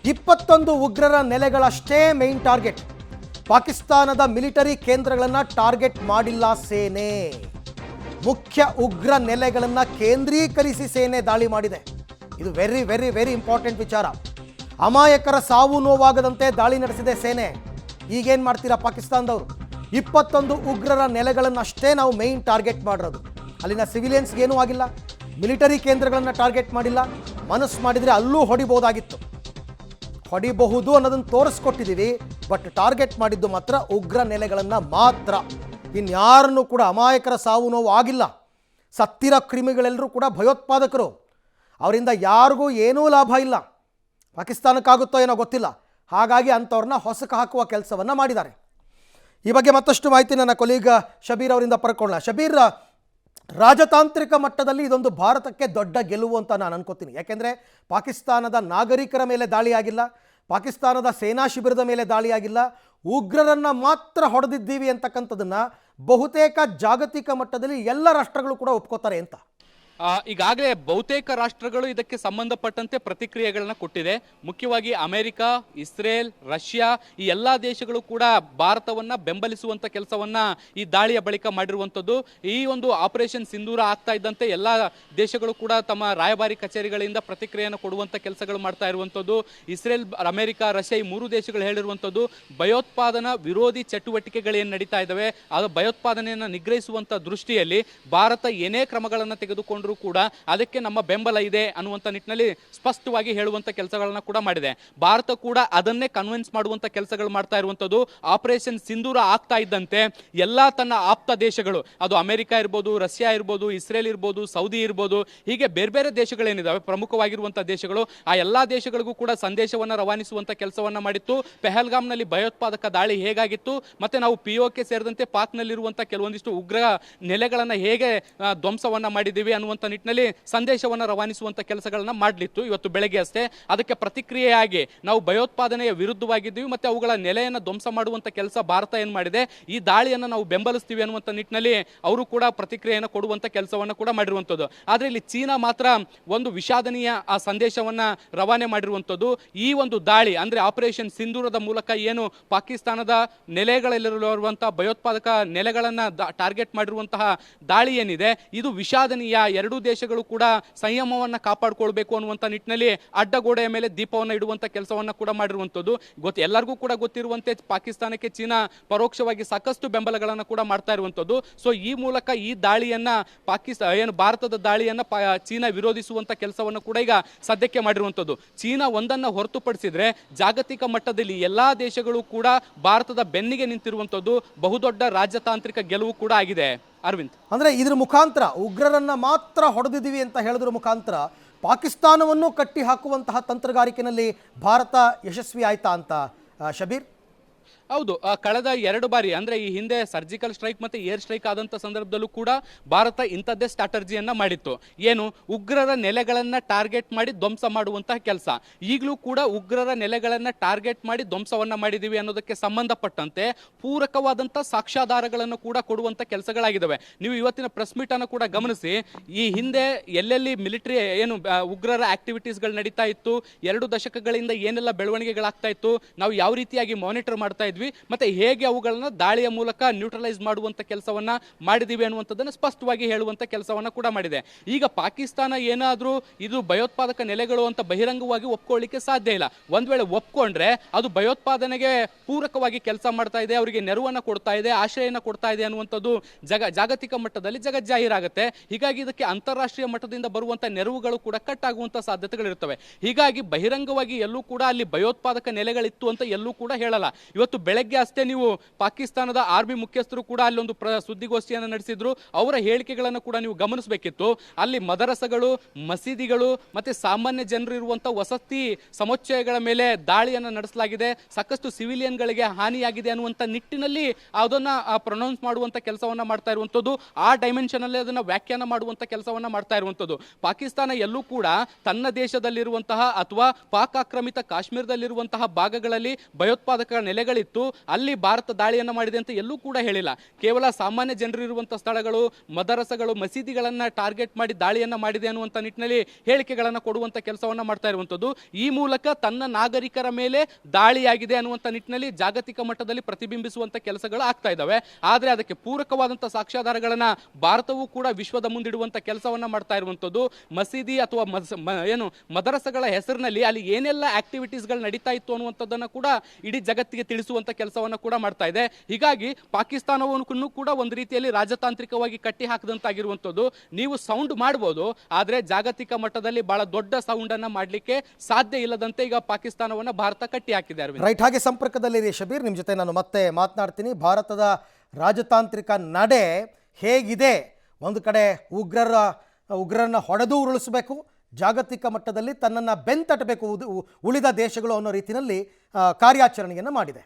21 ಉಗ್ರರ ನೆಲೆಗಳಷ್ಟೇ main target. ಪಾಕಿಸ್ತಾನದ military ಕೇಂದ್ರಗಳನ್ನು ಟಾರ್ಗೆಟ್ ಮಾಡಿಲ್ಲ ಸೇನೆ. ಮುಖ್ಯ ಉಗ್ರ ನೆಲೆಗಳನ್ನು ಕೇಂದ್ರೀಕರಿಸಿ ಸೇನೆ ದಾಳಿ ಮಾಡಿದೆ. ಇದು ವೆರಿ ವೆರಿ ವೆರಿ ಇಂಪಾರ್ಟೆಂಟ್ ವಿಚಾರ. ಅಮಾಯಕರ ಸಾವು ನೋವಾಗದಂತೆ ದಾಳಿ ನಡೆಸಿದೆ ಸೇನೆ. ಈಗೇನು ಮಾಡ್ತೀರಾ ಪಾಕಿಸ್ತಾನದವರು? 21 ಉಗ್ರರ ನೆಲೆಗಳನ್ನಷ್ಟೇ ನಾವು ಮೇನ್ ಟಾರ್ಗೆಟ್ ಮಾಡಿರೋದು. ಅಲ್ಲಿನ ಸಿವಿಲಿಯನ್ಸ್ಗೇನೂ ಆಗಿಲ್ಲ, ಮಿಲಿಟರಿ ಕೇಂದ್ರಗಳನ್ನು ಟಾರ್ಗೆಟ್ ಮಾಡಿಲ್ಲ. ಮನಸ್ಸು ಮಾಡಿದರೆ ಅಲ್ಲೂ ಹೊಡಿಬಹುದು ಅನ್ನೋದನ್ನು ತೋರಿಸ್ಕೊಟ್ಟಿದ್ದೀವಿ. ಬಟ್ ಟಾರ್ಗೆಟ್ ಮಾಡಿದ್ದು ಮಾತ್ರ ಉಗ್ರ ನೆಲೆಗಳನ್ನು ಮಾತ್ರ. ಇನ್ಯಾರನ್ನೂ ಕೂಡ ಅಮಾಯಕರ ಸಾವು ನೋವು ಆಗಿಲ್ಲ. ಸತ್ತಿರೋ ಕ್ರಿಮಿಗಳೆಲ್ಲರೂ ಕೂಡ ಭಯೋತ್ಪಾದಕರು. ಅವರಿಂದ ಯಾರಿಗೂ ಏನೂ ಲಾಭ ಇಲ್ಲ. ಪಾಕಿಸ್ತಾನಕ್ಕಾಗುತ್ತೋ ಏನೋ ಗೊತ್ತಿಲ್ಲ. ಹಾಗಾಗಿ ಅಂಥವ್ರನ್ನ ಹೊಸಕ್ಕೆ ಹಾಕುವ ಕೆಲಸವನ್ನು ಮಾಡಿದ್ದಾರೆ. ಈ ಬಗ್ಗೆ ಮತ್ತಷ್ಟು ಮಾಹಿತಿ ನನ್ನ ಕೊಲೀಗ ಶಬೀರ್ ಅವರಿಂದ ಪಡ್ಕೊಳ್ಳೋಣ. ಶಬೀರ್, ರಾಜತಾಂತ್ರಿಕ ಮಟ್ಟದಲ್ಲಿ ಇದೊಂದು ಭಾರತಕ್ಕೆ ದೊಡ್ಡ ಗೆಲುವು ಅಂತ ನಾನು ಅನ್ಕೋತೀನಿ. ಯಾಕೆಂದರೆ ಪಾಕಿಸ್ತಾನದ ನಾಗರಿಕರ ಮೇಲೆ ದಾಳಿಯಾಗಿಲ್ಲ, ಪಾಕಿಸ್ತಾನದ ಸೇನಾ ಶಿಬಿರದ ಮೇಲೆ ದಾಳಿಯಾಗಿಲ್ಲ, ಉಗ್ರರನ್ನು ಮಾತ್ರ ಹೊಡೆದಿದ್ದೀವಿ ಅಂತಕ್ಕಂಥದ್ದನ್ನು ಬಹುತೇಕ ಜಾಗತಿಕ ಮಟ್ಟದಲ್ಲಿ ಎಲ್ಲ ರಾಷ್ಟ್ರಗಳು ಕೂಡ ಒಪ್ಕೋತಾರೆ ಅಂತ. ಈಗಾಗಲೇ ಬಹುತೇಕ ರಾಷ್ಟ್ರಗಳು ಇದಕ್ಕೆ ಸಂಬಂಧಪಟ್ಟಂತೆ ಪ್ರತಿಕ್ರಿಯೆಗಳನ್ನ ಕೊಟ್ಟಿದೆ. ಮುಖ್ಯವಾಗಿ ಅಮೆರಿಕ, ಇಸ್ರೇಲ್, ರಷ್ಯಾ ಈ ಎಲ್ಲ ದೇಶಗಳು ಕೂಡ ಭಾರತವನ್ನ ಬೆಂಬಲಿಸುವಂತ ಕೆಲಸವನ್ನ ಈ ದಾಳಿಯ ಬಳಿಕ ಮಾಡಿರುವಂಥದ್ದು. ಈ ಒಂದು ಆಪರೇಷನ್ ಸಿಂಧೂರ ಆಗ್ತಾ ಇದ್ದಂತೆ ಎಲ್ಲ ದೇಶಗಳು ಕೂಡ ತಮ್ಮ ರಾಯಭಾರಿ ಕಚೇರಿಗಳಿಂದ ಪ್ರತಿಕ್ರಿಯೆಯನ್ನು ಕೊಡುವಂತ ಕೆಲಸಗಳು ಮಾಡ್ತಾ ಇರುವಂಥದ್ದು. ಇಸ್ರೇಲ್, ಅಮೆರಿಕ, ರಷ್ಯಾ ಈ ಮೂರು ದೇಶಗಳು ಹೇಳಿರುವಂಥದ್ದು ಭಯೋತ್ಪಾದನಾ ವಿರೋಧಿ ಚಟುವಟಿಕೆಗಳೇನು ನಡೀತಾ ಇದ್ದಾವೆ ಅದು ಭಯೋತ್ಪಾದನೆಯನ್ನು ನಿಗ್ರಹಿಸುವಂತ ದೃಷ್ಟಿಯಲ್ಲಿ ಭಾರತ ಏನೇ ಕ್ರಮಗಳನ್ನು ತೆಗೆದುಕೊಂಡ್ರು ಕೂಡ ಅದಕ್ಕೆ ನಮ್ಮ ಬೆಂಬಲ ಇದೆ ಅನ್ನುವಂತ ನಿಟ್ಟಿನಲ್ಲಿ ಸ್ಪಷ್ಟವಾಗಿ ಹೇಳುವಂತ ಕೆಲಸಗಳನ್ನ ಕೂಡ ಮಾಡಿದೆ. ಭಾರತ ಕೂಡ ಅದನ್ನೇ ಕನ್ವಿನ್ಸ್ ಮಾಡುವಂತ ಕೆಲಸಗಳು ಮಾಡ್ತಾ ಇರುವಂತದ್ದು. ಆಪರೇಷನ್ ಸಿಂಧೂರ ಆಗ್ತಾ ಇದ್ದಂತೆ ಎಲ್ಲಾ ತನ್ನ ಆಪ್ತ ದೇಶಗಳು, ಅದು ಅಮೆರಿಕ ಇರ್ಬೋದು, ರಷ್ಯಾ ಇರ್ಬೋದು, ಇಸ್ರೇಲ್ ಇರ್ಬೋದು, ಸೌದಿ ಇರ್ಬೋದು, ಹೀಗೆ ಬೇರೆ ಬೇರೆ ದೇಶಗಳೇನಿದಾವೆ ಪ್ರಮುಖವಾಗಿರುವಂತಹ ದೇಶಗಳು, ಆ ಎಲ್ಲಾ ದೇಶಗಳಿಗೂ ಕೂಡ ಸಂದೇಶವನ್ನ ರವಾನಿಸುವಂತ ಕೆಲಸವನ್ನ ಮಾಡಿತ್ತು. ಪೆಹಲ್ಗಾಮ್ನಲ್ಲಿ ಭಯೋತ್ಪಾದಕ ದಾಳಿ ಹೇಗಾಗಿತ್ತು, ಮತ್ತೆ ನಾವು ಪಿಒಕೆ ಸೇರಿದಂತೆ ಪಾಕ್ನಲ್ಲಿರುವಂತಹ ಕೆಲವೊಂದಿಷ್ಟು ಉಗ್ರ ನೆಲೆಗಳನ್ನ ಹೇಗೆ ಧ್ವಂಸವನ್ನ ಮಾಡಿದ್ದೀವಿ ಅನ್ನುವಂಥ ನಿಟ್ಟಿನಲ್ಲಿ ಸಂದೇಶವನ್ನು ರವಾನಿಸುವಂತ ಕೆಲಸಗಳನ್ನ ಮಾಡಲಿತ್ತು ಇವತ್ತು ಬೆಳಗ್ಗೆ ಅಷ್ಟೇ. ಅದಕ್ಕೆ ಪ್ರತಿಕ್ರಿಯೆಯಾಗಿ ನಾವು ಭಯೋತ್ಪಾದನೆಯ ವಿರುದ್ಧವಾಗಿದ್ದೀವಿ ಮತ್ತೆ ಅವುಗಳ ನೆಲೆಯನ್ನು ಧ್ವಂಸ ಮಾಡುವಂತ ಕೆಲಸ ಭಾರತ ಏನ್ ಮಾಡಿದೆ, ಈ ದಾಳಿಯನ್ನು ನಾವು ಬೆಂಬಲಿಸ್ತೀವಿ ಅನ್ನುವಂಥ ನಿಟ್ಟಿನಲ್ಲಿ ಅವರು ಕೂಡ ಪ್ರತಿಕ್ರಿಯೆಯನ್ನು ಕೊಡುವಂತ ಕೆಲಸವನ್ನು ಕೂಡ ಮಾಡಿರುವಂಥದ್ದು. ಆದ್ರೆ ಇಲ್ಲಿ ಚೀನಾ ಮಾತ್ರ ಒಂದು ವಿಷಾದನೀಯ ಆ ಸಂದೇಶವನ್ನ ರವಾನೆ ಮಾಡಿರುವಂಥದ್ದು. ಈ ಒಂದು ದಾಳಿ ಅಂದ್ರೆ ಆಪರೇಷನ್ ಸಿಂಧೂರದ ಮೂಲಕ ಏನು ಪಾಕಿಸ್ತಾನದ ನೆಲೆಗಳಲ್ಲಿರುವಂತಹ ಭಯೋತ್ಪಾದಕ ನೆಲೆಗಳನ್ನ ಟಾರ್ಗೆಟ್ ಮಾಡಿರುವಂತಹ ದಾಳಿ ಏನಿದೆ ಇದು ವಿಷಾದನೀಯ. ಎರಡೂ ದೇಶಗಳು ಕೂಡ ಸಂಯಮವನ್ನ ಕಾಪಾಡಿಕೊಳ್ಬೇಕು ಅನ್ನುವಂಥ ನಿಟ್ಟಿನಲ್ಲಿ ಅಡ್ಡಗೋಡೆಯ ಮೇಲೆ ದೀಪವನ್ನು ಇಡುವಂತ ಕೆಲಸವನ್ನ ಕೂಡ ಮಾಡಿರುವಂಥದ್ದು. ಎಲ್ಲರಿಗೂ ಕೂಡ ಗೊತ್ತಿರುವಂತೆ ಪಾಕಿಸ್ತಾನಕ್ಕೆ ಚೀನಾ ಪರೋಕ್ಷವಾಗಿ ಸಾಕಷ್ಟು ಬೆಂಬಲಗಳನ್ನು ಕೂಡ ಮಾಡ್ತಾ ಇರುವಂಥದ್ದು. ಸೊ ಈ ಮೂಲಕ ಈ ದಾಳಿಯನ್ನ ಭಾರತದ ದಾಳಿಯನ್ನ ಚೀನಾ ವಿರೋಧಿಸುವಂತ ಕೆಲಸವನ್ನು ಕೂಡ ಈಗ ಸದ್ಯಕ್ಕೆ ಮಾಡಿರುವಂಥದ್ದು. ಚೀನಾ ಒಂದನ್ನ ಹೊರತುಪಡಿಸಿದ್ರೆ ಜಾಗತಿಕ ಮಟ್ಟದಲ್ಲಿ ಎಲ್ಲಾ ದೇಶಗಳು ಕೂಡ ಭಾರತದ ಬೆನ್ನಿಗೆ ನಿಂತಿರುವಂಥದ್ದು ಬಹುದೊಡ್ಡ ರಾಜತಾಂತ್ರಿಕ ಗೆಲುವು ಕೂಡ ಆಗಿದೆ. ಅರವಿಂದ್, ಅಂದರೆ ಇದ್ರ ಮುಖಾಂತರ ಉಗ್ರರನ್ನು ಮಾತ್ರ ಹೊಡೆದಿದ್ದೀವಿ ಅಂತ ಹೇಳೋದ್ರ ಮುಖಾಂತರ ಪಾಕಿಸ್ತಾನವನ್ನು ಕಟ್ಟಿ ಹಾಕುವಂತಹ ತಂತ್ರಗಾರಿಕೆಯಲ್ಲಿ ಭಾರತ ಯಶಸ್ವಿ ಆಯ್ತಾ ಅಂತ ಶಬೀರ್? ಹೌದು, ಕಳೆದ 2 ಬಾರಿ ಅಂದ್ರೆ ಈ ಹಿಂದೆ ಸರ್ಜಿಕಲ್ ಸ್ಟ್ರೈಕ್ ಮತ್ತೆ ಏರ್ ಸ್ಟ್ರೈಕ್ ಆದಂತ ಸಂದರ್ಭದಲ್ಲೂ ಕೂಡ ಭಾರತ ಇಂಥದ್ದೇ ಸ್ಟ್ರಾಟಜಿಯನ್ನ ಮಾಡಿತ್ತು. ಏನು, ಉಗ್ರರ ನೆಲೆಗಳನ್ನ ಟಾರ್ಗೆಟ್ ಮಾಡಿ ಧ್ವಂಸ ಮಾಡುವಂತಹ ಕೆಲಸ. ಈಗಲೂ ಕೂಡ ಉಗ್ರರ ನೆಲೆಗಳನ್ನ ಟಾರ್ಗೆಟ್ ಮಾಡಿ ಧ್ವಂಸವನ್ನ ಮಾಡಿದೀವಿ ಅನ್ನೋದಕ್ಕೆ ಸಂಬಂಧಪಟ್ಟಂತೆ ಪೂರಕವಾದಂತಹ ಸಾಕ್ಷ್ಯಾಧಾರಗಳನ್ನು ಕೂಡ ಕೊಡುವಂತ ಕೆಲಸಗಳಾಗಿದ್ದಾವೆ. ನೀವು ಇವತ್ತಿನ ಪ್ರೆಸ್ ಮೀಟ್ ಅನ್ನು ಕೂಡ ಗಮನಿಸಿ. ಈ ಹಿಂದೆ ಎಲ್ಲೆಲ್ಲಿ ಮಿಲಿಟರಿ ಏನು ಉಗ್ರರ ಆಕ್ಟಿವಿಟೀಸ್ಗಳು ನಡೀತಾ ಇತ್ತು, 2 ದಶಕಗಳಿಂದ ಏನೆಲ್ಲ ಬೆಳವಣಿಗೆಗಳಾಗ್ತಾ ಇತ್ತು, ನಾವು ಯಾವ ರೀತಿಯಾಗಿ ಮಾನಿಟರ್ ಮಾಡ್ತಾ ಇದ್ವಿ ಮತ್ತೆ ಹೇಗೆ ಅವುಗಳನ್ನ ದಾಳಿಯ ಮೂಲಕ ನ್ಯೂಟ್ರಲೈಸ್ ಮಾಡುವಂತ ಕೆಲಸವನ್ನ ಮಾಡಿದೀವಿ ಅನ್ನುವಂಥದ್ದನ್ನ ಸ್ಪಷ್ಟವಾಗಿ ಹೇಳುವಂತ ಕೆಲಸವನ್ನ ಕೂಡ ಮಾಡಿದೆ. ಈಗ ಪಾಕಿಸ್ತಾನ ಏನಾದ್ರೂ ಇದು ಭಯೋತ್ಪಾದಕ ನೆಲೆಗಳು ಅಂತ ಬಹಿರಂಗವಾಗಿ ಒಪ್ಕೊಳ್ಳಿಕ್ಕೆ ಸಾಧ್ಯ ಇಲ್ಲ. ಒಂದ್ ವೇಳೆ ಒಪ್ಕೊಂಡ್ರೆ ಅದು ಭಯೋತ್ಪಾದನೆಗೆ ಪೂರಕವಾಗಿ ಕೆಲಸ ಮಾಡ್ತಾ ಇದೆ, ಅವರಿಗೆ ನೆರವನ್ನ ಕೊಡ್ತಾ ಇದೆ, ಆಶ್ರಯನ ಕೊಡ್ತಾ ಇದೆ ಅನ್ನುವಂಥದ್ದು ಜಾಗತಿಕ ಮಟ್ಟದಲ್ಲಿ ಜಗಜ್ಜಾಹೀರಾಗುತ್ತೆ. ಹೀಗಾಗಿ ಇದಕ್ಕೆ ಅಂತಾರಾಷ್ಟ್ರೀಯ ಮಟ್ಟದಿಂದ ಬರುವಂತ ನೆರವುಗಳು ಕೂಡ ಕಟ್ ಆಗುವಂತ ಸಾಧ್ಯತೆಗಳಿರ್ತವೆ. ಹೀಗಾಗಿ ಬಹಿರಂಗವಾಗಿ ಎಲ್ಲೂ ಕೂಡ ಅಲ್ಲಿ ಭಯೋತ್ಪಾದಕ ನೆಲೆಗಳಿತ್ತು ಅಂತ ಎಲ್ಲೂ ಕೂಡ ಹೇಳಲ್ಲ. ಇವತ್ತು ಬೆಳಗ್ಗೆ ಅಷ್ಟೇ ನೀವು ಪಾಕಿಸ್ತಾನದ ಆರ್ಮಿ ಮುಖ್ಯಸ್ಥರು ಕೂಡ ಅಲ್ಲೊಂದು ಸುದ್ದಿಗೋಷ್ಠಿಯನ್ನು ನಡೆಸಿದ್ರು. ಅವರ ಹೇಳಿಕೆಗಳನ್ನು ಕೂಡ ನೀವು ಗಮನಿಸಬೇಕಿತ್ತು. ಅಲ್ಲಿ ಮದರಸಗಳು, ಮಸೀದಿಗಳು ಮತ್ತೆ ಸಾಮಾನ್ಯ ಜನರು ಇರುವಂತಹ ವಸತಿ ಸಮುಚ್ಚಯಗಳ ಮೇಲೆ ದಾಳಿಯನ್ನು ನಡೆಸಲಾಗಿದೆ, ಸಾಕಷ್ಟು ಸಿವಿಲಿಯನ್ಗಳಿಗೆ ಹಾನಿಯಾಗಿದೆ ಅನ್ನುವಂಥ ನಿಟ್ಟಿನಲ್ಲಿ ಅದನ್ನ ಪ್ರೊನೌನ್ಸ್ ಮಾಡುವಂತ ಕೆಲಸವನ್ನ ಮಾಡ್ತಾ ಇರುವಂಥದ್ದು. ಆ ಡೈಮೆನ್ಷನ್ ಅಲ್ಲಿ ಅದನ್ನ ವ್ಯಾಖ್ಯಾನ ಮಾಡುವಂತ ಕೆಲಸವನ್ನ ಮಾಡ್ತಾ ಇರುವಂಥದ್ದು. ಪಾಕಿಸ್ತಾನ ಎಲ್ಲೂ ಕೂಡ ತನ್ನ ದೇಶದಲ್ಲಿರುವಂತಹ ಅಥವಾ ಪಾಕ್ ಆಕ್ರಮಿತ ಕಾಶ್ಮೀರದಲ್ಲಿರುವಂತಹ ಭಾಗಗಳಲ್ಲಿ ಭಯೋತ್ಪಾದಕ ನೆಲೆಗಳಿತ್ತು ಹೊರತು ಅಲ್ಲಿ ಭಾರತ ದಾಳಿಯನ್ನು ಮಾಡಿದೆ ಅಂತ ಎಲ್ಲೂ ಕೂಡ ಹೇಳಿಲ್ಲ. ಕೇವಲ ಸಾಮಾನ್ಯ ಜನರಿರುವಂಥ ಸ್ಥಳಗಳು, ಮದರಸಗಳು, ಮಸೀದಿಗಳನ್ನು ಟಾರ್ಗೆಟ್ ಮಾಡಿ ದಾಳಿಯನ್ನು ಮಾಡಿದೆ ಅನ್ನುವಂಥ ನಿಟ್ಟಿನಲ್ಲಿ ಹೇಳಿಕೆಗಳನ್ನು ಕೊಡುವಂಥ ಕೆಲಸವನ್ನು ಮಾಡ್ತಾ ಇರುವಂಥದ್ದು. ಈ ಮೂಲಕ ತನ್ನ ನಾಗರಿಕರ ಮೇಲೆ ದಾಳಿಯಾಗಿದೆ ಅನ್ನುವಂಥ ನಿಟ್ಟಿನಲ್ಲಿ ಜಾಗತಿಕ ಮಟ್ಟದಲ್ಲಿ ಪ್ರತಿಬಿಂಬಿಸುವಂಥ ಕೆಲಸಗಳು ಆಗ್ತಾ ಇದ್ದಾವೆ. ಆದರೆ ಅದಕ್ಕೆ ಪೂರಕವಾದಂಥ ಸಾಕ್ಷ್ಯಾಧಾರಗಳನ್ನು ಭಾರತವೂ ಕೂಡ ವಿಶ್ವದ ಮುಂದಿಡುವಂಥ ಕೆಲಸವನ್ನು ಮಾಡ್ತಾ ಇರುವಂಥದ್ದು. ಮಸೀದಿ ಅಥವಾ ಮದರಸಗಳ ಹೆಸರಿನಲ್ಲಿ ಅಲ್ಲಿ ಏನೆಲ್ಲ ಆಕ್ಟಿವಿಟೀಸ್ಗಳು ನಡೀತಾ ಇತ್ತು ಅನ್ನುವಂಥದ್ದನ್ನು ಕೂಡ ಇಡೀ ಜಗತ್ತಿಗೆ ತಿಳಿಸುವಂಥ ಕೆಲಸವನ್ನು ಕೂಡ ಮಾಡ್ತಾ ಇದೆ. ಹೀಗಾಗಿ ಪಾಕಿಸ್ತಾನವನ್ನು ಕೂಡ ಒಂದು ರೀತಿಯಲ್ಲಿ ರಾಜತಾಂತ್ರಿಕವಾಗಿ ಕಟ್ಟಿ ಹಾಕಿದಂತಾಗಿರುವಂಥದ್ದು. ನೀವು ಸೌಂಡ್ ಮಾಡ್ಬೋದು, ಆದರೆ ಜಾಗತಿಕ ಮಟ್ಟದಲ್ಲಿ ಬಹಳ ದೊಡ್ಡ ಸೌಂಡ್ ಅನ್ನ ಮಾಡಲಿಕ್ಕೆ ಸಾಧ್ಯ ಇಲ್ಲದಂತೆ ಈಗ ಪಾಕಿಸ್ತಾನವನ್ನು ಭಾರತ ಕಟ್ಟಿ ಹಾಕಿದೆ. ರೈಟ್, ಹಾಗೆ ಸಂಪರ್ಕದಲ್ಲಿ ಶಬೀರ್, ನಿಮ್ಮ ಜೊತೆ ನಾನು ಮತ್ತೆ ಮಾತನಾಡ್ತೀನಿ. ಭಾರತದ ರಾಜತಾಂತ್ರಿಕ ನಡೆ ಹೇಗಿದೆ? ಒಂದು ಕಡೆ ಉಗ್ರರನ್ನ ಹೊಡೆದು ಉರುಳಿಸಬೇಕು, ಜಾಗತಿಕ ಮಟ್ಟದಲ್ಲಿ ತನ್ನನ್ನು ಬೆಂತಟ್ಟಬೇಕು ಉಳಿದ ದೇಶಗಳು ಅನ್ನೋ ರೀತಿಯಲ್ಲಿ ಕಾರ್ಯಾಚರಣೆಯನ್ನು ಮಾಡಿದೆ.